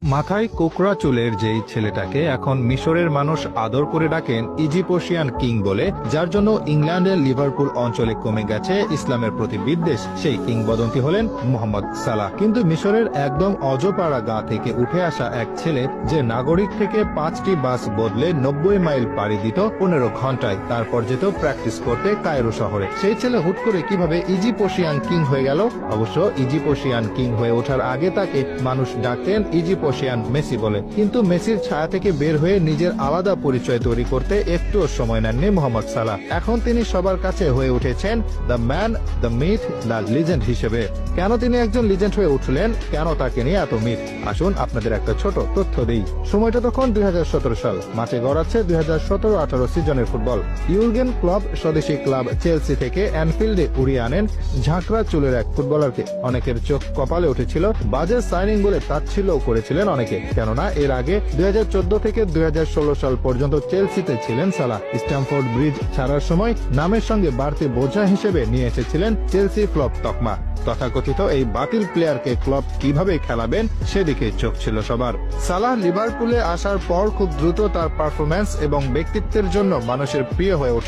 মাথায় কোকড়া চুলের যেই ছেলেটাকে এখন মিশরের মানুষ আদর করে ডাকেন ইজিপশিয়ান কিং বলে, যার জন্য ইংল্যান্ডের লিভারপুল অঞ্চলে কমে গেছে ইসলামের প্রতি বিদ্বেষ, সেই কিংবদন্তি হলেন মোহাম্মদ সালাহ। কিন্তু মিশরের একদম অজপাড়া গা থেকে উঠে আসা এক ছেলে, যে নাগরিক থেকে 5টি বাস বদলে 90 মাইল পাড়ি দিত 15 ঘন্টায়, তারপর যেত প্র্যাকটিস করতে কায়রো শহরে। সেই ছেলে হুট করে কিভাবে ইজিপশিয়ান কিং হয়ে গেল? অবশ্য ইজিপশিয়ান কিং হয়ে ওঠার আগে তাকে মানুষ ডাকতেন ইজিপশিয়ান মেসি বলে। কিন্তু মেসির ছায়া থেকে বের হয়ে নিজের আলাদা পরিচয় তৈরি করতে একটুও সময় নেননি মোহাম্মদ সালাহ। এখন তিনি সবার কাছে হয়ে উঠেছেন the man, the myth, the legend হিসেবে। কেন তিনি একজন লিজেন্ড হয়ে উঠলেন, কেন তাকে নিয়ে এত মিথ, আসুন আপনাদের একটা ছোট তথ্য দিই। সময়টা তখন 2017 সাল, মাঠে গড়াচ্ছে 2017-18 সিজনের ফুটবল। ইউর্গেন ক্লপ স্বদেশী ক্লাব চেলসি থেকে অ্যানফিল্ডে উড়িয়ে আনেন ঝাঁকড়া চুলের এক ফুটবলারকে। অনেকের চোখ কপালে উঠেছিল, বাজে সাইনিং বলে তাচ্ছিল্যও করেছিলেন অনেকে, কেননা এর আগে 2014 থেকে 2016 সাল পর্যন্ত চেলসিতে ছিলেন সালাহ। স্ট্যামফোর্ড ব্রিজ ছাড়ার সময় নামের সঙ্গে বাড়তি বোঝা হিসেবে নিয়ে এসেছিলেন চেলসি ফ্লপ তকমা। তথাকথিত এই বাতিল প্লেয়ারকে ক্লব কিভাবে খেলাবেন সেদিকে চোখ ছিল সবার। সালাহ লিভারপুলে আসার পর খুব দ্রুত তার পারফরম্যান্স এবং ব্যক্তিত্বের জন্য মানুষের প্রিয় হয়ে ওঠে।